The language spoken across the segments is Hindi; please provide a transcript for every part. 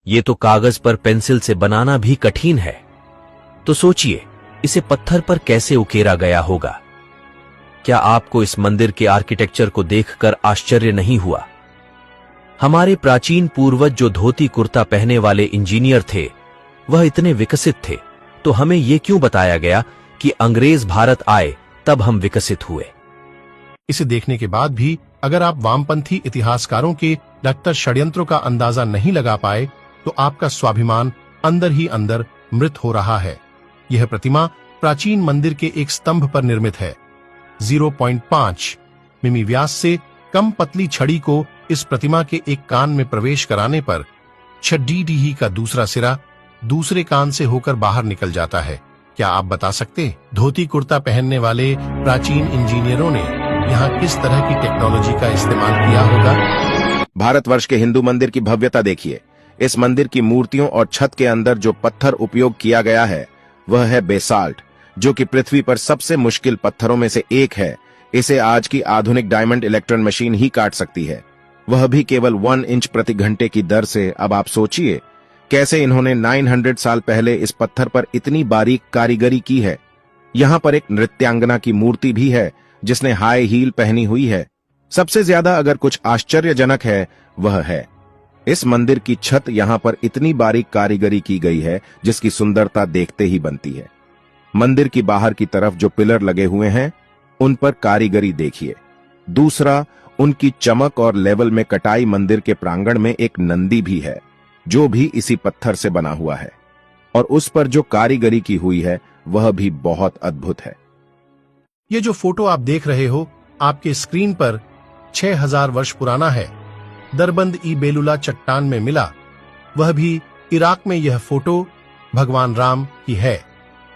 ये तो कागज पर पेंसिल से बनाना भी कठिन है, तो सोचिए इसे पत्थर पर कैसे उकेरा गया होगा। क्या आपको इस मंदिर के आर्किटेक्चर को देखकर आश्चर्य नहीं हुआ? हमारे प्राचीन पूर्वज जो धोती कुर्ता पहने वाले इंजीनियर थे, वह इतने विकसित थे, तो हमें यह क्यों बताया गया कि अंग्रेज भारत आए तब हम विकसित हुए? इसे देखने के बाद भी अगर आप वामपंथी इतिहासकारों के डॉक्टर षड्यंत्रों का अंदाजा नहीं लगा पाए, तो आपका स्वाभिमान अंदर ही अंदर मृत हो रहा है। यह प्रतिमा प्राचीन मंदिर के एक स्तंभ पर निर्मित है। 0.5 मिमी व्यास से कम पतली छड़ी को इस प्रतिमा के एक कान में प्रवेश कराने पर छड़ी का दूसरा सिरा दूसरे कान से होकर बाहर निकल जाता है। क्या आप बता सकते धोती कुर्ता पहनने वाले प्राचीन इंजीनियरों ने यहाँ किस तरह की टेक्नोलॉजी का इस्तेमाल किया होगा? भारतवर्ष के हिंदू मंदिर की भव्यता देखिए। इस मंदिर की मूर्तियों और छत के अंदर जो पत्थर उपयोग किया गया है वह है बेसाल्ट, जो कि पृथ्वी पर सबसे मुश्किल पत्थरों में से एक है। इसे आज की आधुनिक डायमंड इलेक्ट्रॉन मशीन ही काट सकती है, वह भी केवल 1 इंच प्रति घंटे की दर से। अब आप सोचिए कैसे इन्होंने 900 साल पहले इस पत्थर पर इतनी बारीक कारीगरी की है। यहाँ पर एक नृत्यांगना की मूर्ति भी है जिसने हाई हील पहनी हुई है। सबसे ज्यादा अगर कुछ आश्चर्यजनक है वह है इस मंदिर की छत। यहाँ पर इतनी बारीक कारीगरी की गई है जिसकी सुंदरता देखते ही बनती है। मंदिर की बाहर की तरफ जो पिलर लगे हुए हैं उन पर कारीगरी देखिए। दूसरा, उनकी चमक और लेवल में कटाई। मंदिर के प्रांगण में एक नंदी भी है जो भी इसी पत्थर से बना हुआ है, और उस पर जो कारीगरी की हुई है वह भी बहुत अद्भुत है। ये जो फोटो आप देख रहे हो आपके स्क्रीन पर 6000 वर्ष पुराना है। दरबंद ई बेलुला चट्टान में मिला, वह भी इराक में। यह फोटो भगवान राम की है।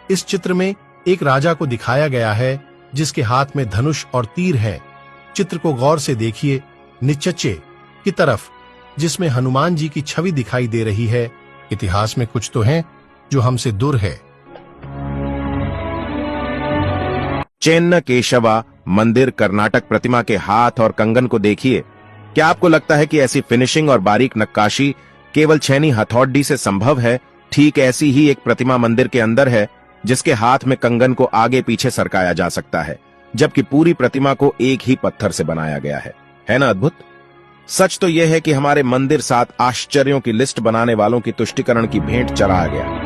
इस चित्र में एक राजा को दिखाया गया है जिसके हाथ में धनुष और तीर है। चित्र को गौर से देखिए। नीचे की तरफ जिसमें हनुमान जी की छवि दिखाई दे रही है। इतिहास में कुछ तो है जो हमसे दूर है। चेन्न केशवा मंदिर कर्नाटक प्रतिमा के हाथ और कंगन को देखिए। क्या आपको लगता है कि ऐसी फिनिशिंग और बारीक नक्काशी केवल छेनी हथौड़ी से संभव है? ठीक ऐसी ही एक प्रतिमा मंदिर के अंदर है जिसके हाथ में कंगन को आगे पीछे सरकाया जा सकता है, जबकि पूरी प्रतिमा को एक ही पत्थर से बनाया गया है ना अद्भुत? सच तो यह है कि हमारे मंदिर 7 आश्चर्यों की लिस्ट बनाने वालों की तुष्टिकरण की भेंट चढ़ाया गया।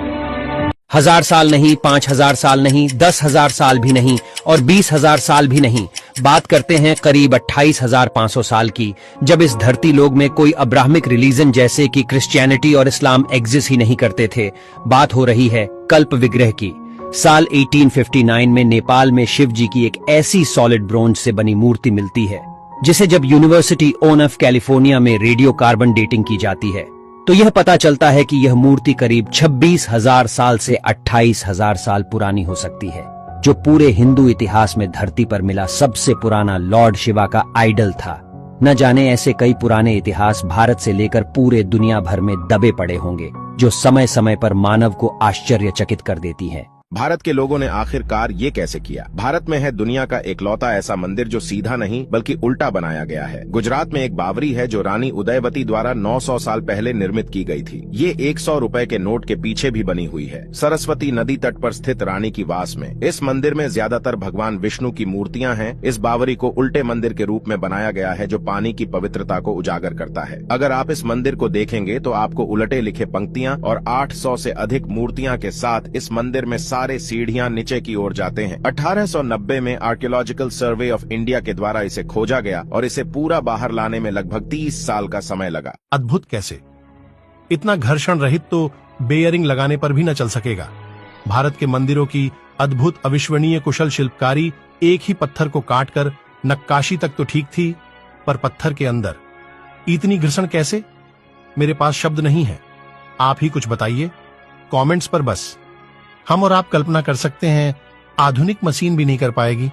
1000 साल नहीं, 5000 साल नहीं, 10,000 साल भी नहीं और 20,000 साल भी नहीं। बात करते हैं करीब 28,500 साल की, जब इस धरती लोक में कोई अब्राहमिक रिलीजन जैसे कि क्रिश्चियनिटी और इस्लाम एग्जिस्ट ही नहीं करते थे। बात हो रही है कल्प विग्रह की। साल 1859 में नेपाल में शिव जी की एक ऐसी सॉलिड ब्रोंज से बनी मूर्ति मिलती है जिसे जब यूनिवर्सिटी ऑफ कैलिफोर्निया में रेडियो कार्बन डेटिंग की जाती है तो यह पता चलता है कि यह मूर्ति करीब 26,000 साल से 28,000 साल पुरानी हो सकती है, जो पूरे हिंदू इतिहास में धरती पर मिला सबसे पुराना लॉर्ड शिवा का आइडल था। न जाने ऐसे कई पुराने इतिहास भारत से लेकर पूरे दुनिया भर में दबे पड़े होंगे जो समय समय पर मानव को आश्चर्यचकित कर देती हैं। भारत के लोगों ने आखिरकार ये कैसे किया? भारत में है दुनिया का एकलौता ऐसा मंदिर जो सीधा नहीं बल्कि उल्टा बनाया गया है। गुजरात में एक बावरी है जो रानी उदयवती द्वारा 900 साल पहले निर्मित की गई थी। ये 100 रुपए के नोट के पीछे भी बनी हुई है। सरस्वती नदी तट पर स्थित रानी की वास में इस मंदिर में ज्यादातर भगवान विष्णु की मूर्तियां हैं। इस बावरी को उल्टे मंदिर के रूप में बनाया गया है जो पानी की पवित्रता को उजागर करता है। अगर आप इस मंदिर को देखेंगे तो आपको उलटे लिखे पंक्तियां और 800 से अधिक मूर्तियां के साथ इस मंदिर में सारे सीढ़ियां नीचे की ओर जाते हैं। 1890 में आर्कियोलॉजिकल सर्वे ऑफ इंडिया के द्वारा इसे खोजा गया और इसे पूरा बाहर लाने में लगभग 30 साल का समय लगा। अद्भुत कैसे? इतना घर्षण रहित तो बेयरिंग लगाने पर भी न चल सकेगा। भारत के मंदिरों की अद्भुत अविश्वनीय कुशल शिल्पकारी एक ही पत्थर को काटकर नक्काशी तक तो ठीक थी, पर पत्थर के अंदर इतनी घर्षण कैसे? मेरे पास शब्द नहीं है। आप ही कुछ बताइए कमेंट्स पर। बस हम और आप कल्पना कर सकते हैं, आधुनिक मशीन भी नहीं कर पाएगी।